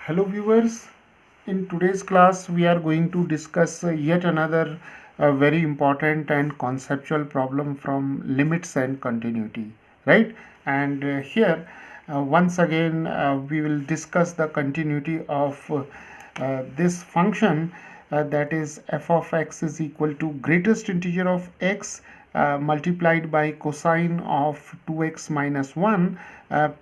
Hello viewers, in today's class we are going to discuss yet another very important and conceptual problem from limits and continuity, right? And here once again we will discuss the continuity of this function that is f of x is equal to greatest integer of x multiplied by cosine of 2x minus 1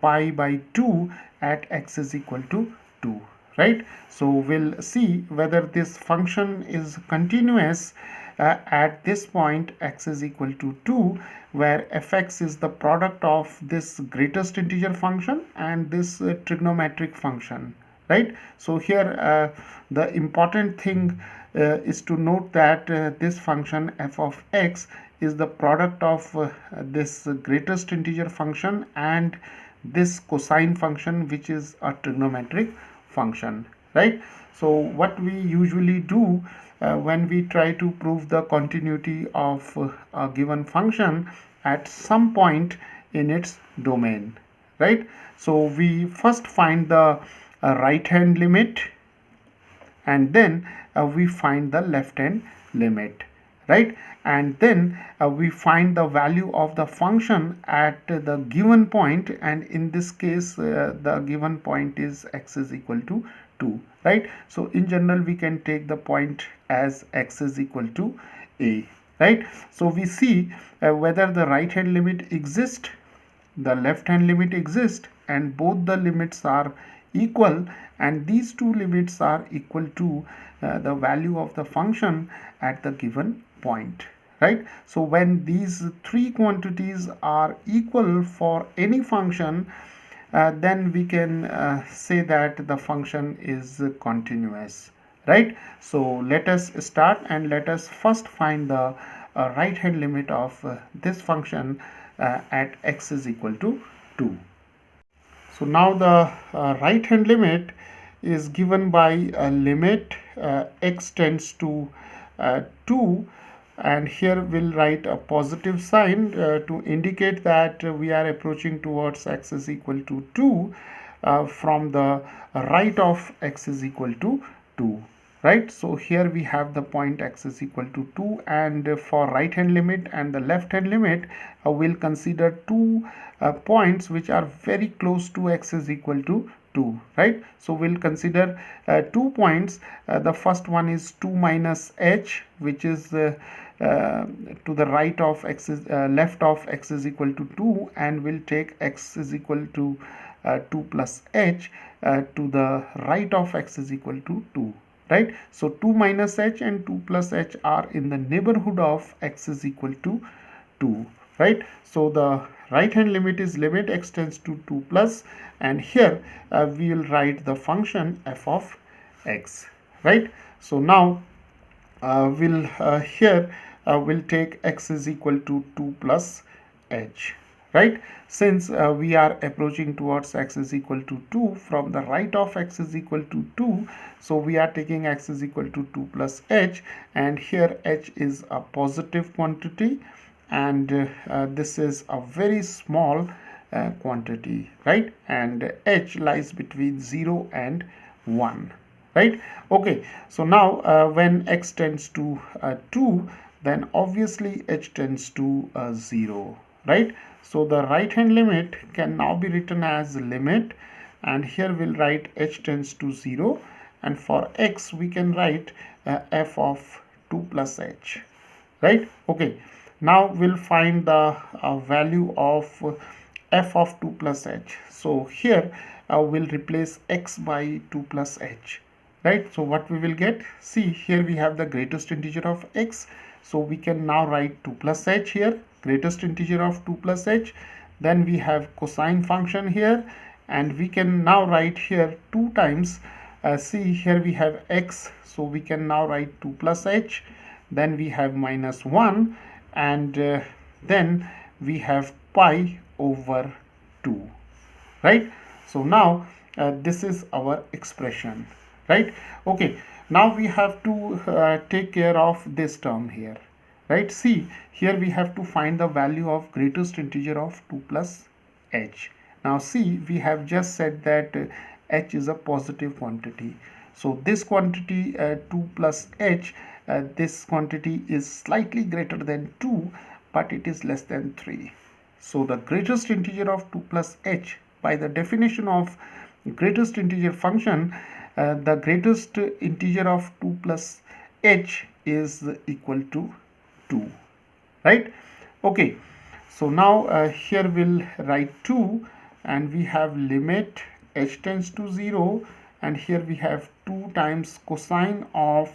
pi by 2 at x is equal to 2, right? So we'll see whether this function is continuous at this point x is equal to 2, where fx is the product of this greatest integer function and this trigonometric function, right? So here the important thing is to note that this function f of x is the product of this greatest integer function and this cosine function, which is a trigonometric function, right? So what we usually do when we try to prove the continuity of a given function at some point in its domain, right? So we first find the right hand limit and then we find the left hand limit, right? And then we find the value of the function at the given point, and in this case the given point is x is equal to 2, right? So in general we can take the point as x is equal to a, right? So we see whether the right hand limit exists, the left hand limit exists, and both the limits are equal, and these two limits are equal to the value of the function at the given point, right? So when these three quantities are equal for any function, then we can say that the function is continuous, right? So let us start and let us first find the right hand limit of this function at x is equal to 2. So now the right hand limit is given by a limit x tends to 2, and here we'll write a positive sign to indicate that we are approaching towards x is equal to 2 from the right of x is equal to 2, right? So here we have the point x is equal to 2, and for right hand limit and the left hand limit we'll consider two points which are very close to x is equal to 2, right? So we'll consider 2 points. The first one is 2 minus h, which is to the right of x is left of x is equal to 2, and we'll take x is equal to 2 plus h to the right of x is equal to 2, right? So 2 minus h and 2 plus h are in the neighborhood of x is equal to 2, right? So the right hand limit is limit x tends to 2 plus, and here we will write the function f of x, right? So now we'll take x is equal to 2 plus h, right? Since we are approaching towards x is equal to 2 from the right of x is equal to 2, so we are taking x is equal to 2 plus h, and here h is a positive quantity, and this is a very small quantity, right? And h lies between 0 and 1, right? Okay, so now when x tends to 2, then obviously h tends to 0, right? So the right hand limit can now be written as limit, and here we'll write h tends to 0, and for x we can write f of 2 plus h, right? Okay, now we'll find the value of f of 2 plus h. So here we'll replace x by 2 plus h, right? So what we will get, see here we have the greatest integer of x, so we can now write 2 plus h here, greatest integer of 2 plus h. Then we have cosine function here, and we can now write here 2 times, see here we have x, so we can now write 2 plus h. Then we have minus 1, and then we have pi over 2, right? So now this is our expression, right? Okay, now we have to take care of this term here, right? See here we have to find the value of greatest integer of 2 plus h. Now see, we have just said that h is a positive quantity. So this quantity 2 plus h, this quantity is slightly greater than 2, but it is less than 3. So the greatest integer of 2 plus h, by the definition of greatest integer function, the greatest integer of 2 plus h is equal to 2, right? Okay, so now here we'll write 2, and we have limit h tends to 0, and here we have 2 times cosine of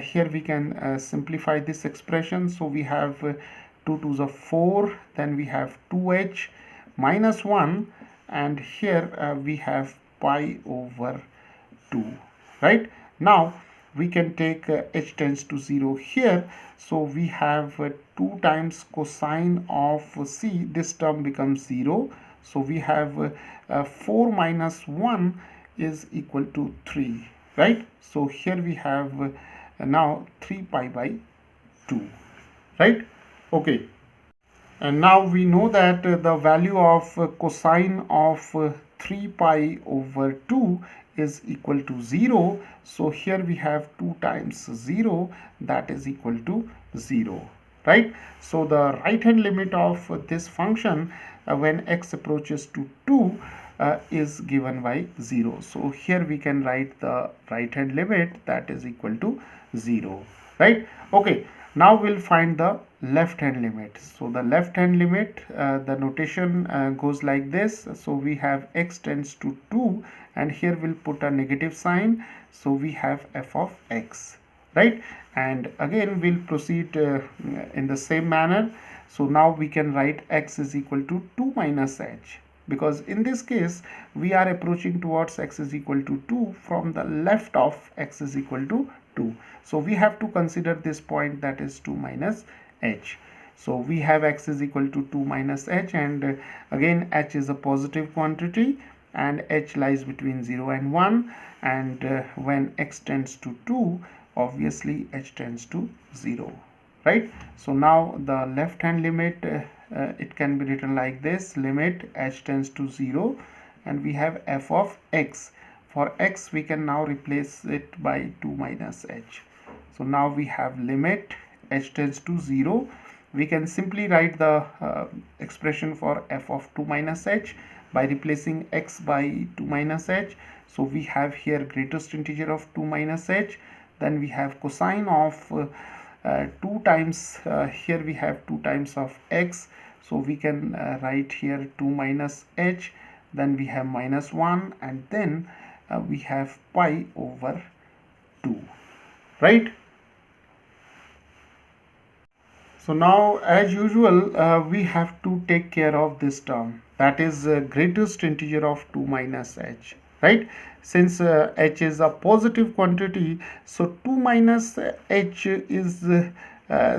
here we can simplify this expression. So we have 2 to the 4, then we have 2h minus 1, and here we have pi over 2, right? Now we can take h tends to 0 here. So we have 2 times cosine of c, this term becomes 0. So we have 4 minus 1 is equal to 3, right? So here we have now 3 pi by 2, right? Okay. And now we know that the value of cosine of 3 pi over 2 is equal to 0. So here we have 2 times 0, that is equal to 0, right? So the right hand limit of this function when x approaches to 2 is given by 0. So here we can write the right hand limit, that is equal to 0, right? Okay, now we'll find the left hand limit. So the left hand limit, the notation goes like this. So we have x tends to 2, and here we'll put a negative sign. So we have f of x, right? And again we'll proceed in the same manner. So now we can write x is equal to 2 minus h, because in this case we are approaching towards x is equal to 2 from the left of x is equal to 2. So we have to consider this point, that is 2 minus h. So we have x is equal to 2 minus h, and again h is a positive quantity, and h lies between 0 and 1, and when x tends to 2, obviously h tends to 0, right? So now the left hand limit, it can be written like this: limit h tends to 0, and we have f of x. For x we can now replace it by 2 minus h. So now we have limit h tends to 0. We can simply write the expression for f of 2 minus h by replacing x by 2 minus h. So we have here greatest integer of 2 minus h, then we have cosine of 2 times, here we have 2 times of x. So we can write here 2 minus h, then we have minus 1, and then we have pi over 2, right? So now as usual we have to take care of this term, that is greatest integer of 2 minus h, right? Since h is a positive quantity, so 2 minus h is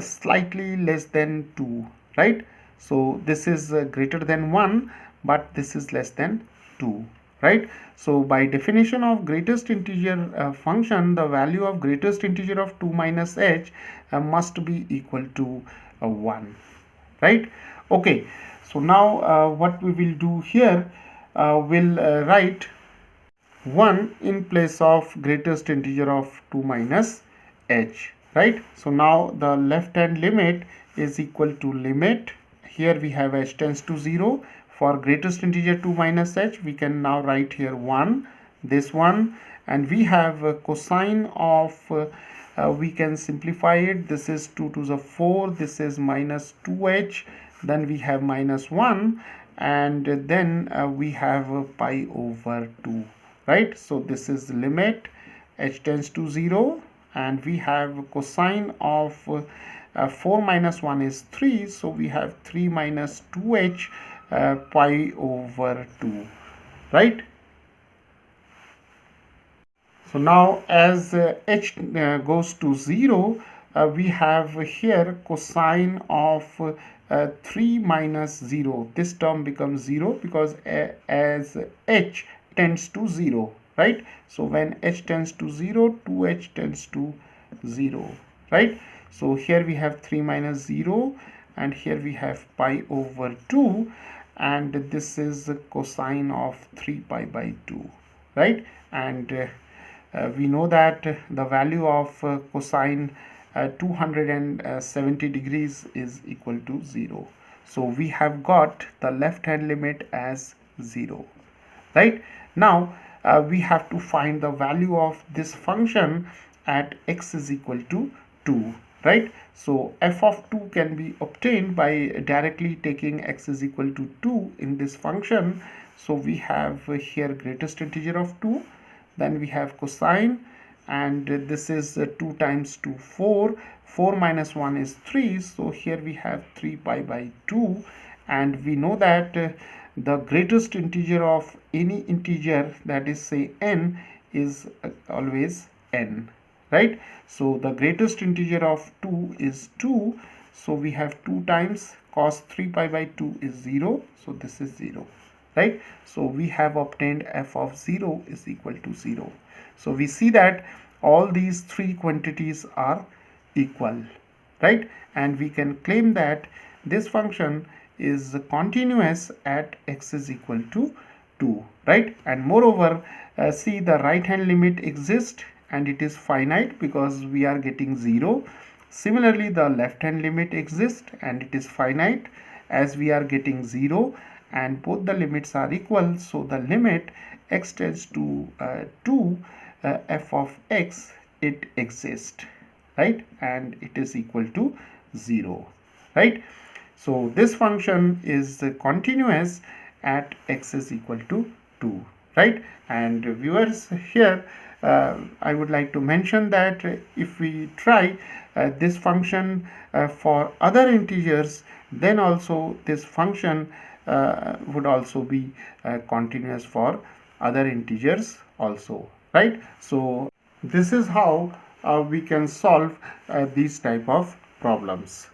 slightly less than 2, right? So this is greater than 1, but this is less than 2, right? So by definition of greatest integer function, the value of greatest integer of 2 minus h must be equal to 1, right? Okay, so now what we will do here, we'll write 1 in place of greatest integer of 2 minus h, right? So now the left hand limit is equal to limit, here we have h tends to 0. For greatest integer 2 minus h, we can now write here 1, this one, and we have cosine of we can simplify it. This is 2 to the 4, this is minus 2h, then we have minus 1, and then we have pi over 2, right? So this is limit h tends to 0, and we have cosine of 4 minus 1 is 3, so we have 3 minus 2h pi over 2, right? So now as h goes to 0, we have here cosine of 3 minus 0. This term becomes 0 because as h tends to 0, right? So when h tends to 0, 2h tends to 0, right? So here we have 3 minus 0, and here we have pi over 2, and this is cosine of 3 pi by 2, right? And we know that the value of cosine 270 degrees is equal to 0. So we have got the left hand limit as 0, right? Now we have to find the value of this function at x is equal to 2, right? So f of 2 can be obtained by directly taking x is equal to 2 in this function. So we have here greatest integer of 2, then we have cosine, and this is 2 times 2 4, 4 minus 1 is 3, so here we have 3 pi by 2. And we know that the greatest integer of any integer, that is say n, is always n, right? So the greatest integer of 2 is 2, so we have 2 times cos 3 pi by 2 is 0, so this is 0, right? So we have obtained f of 0 is equal to 0. So we see that all these three quantities are equal, right? And we can claim that this function is continuous at x is equal to 2, right? And moreover, see, the right hand limit exists and it is finite because we are getting 0. Similarly, the left hand limit exists and it is finite as we are getting 0, and both the limits are equal. So the limit x tends to 2, f of x, it exists, right? And it is equal to 0, right? So this function is continuous at x is equal to 2, right? And viewers, here I would like to mention that if we try this function for other integers, then also this function would also be continuous for other integers also, right? So this is how we can solve these type of problems.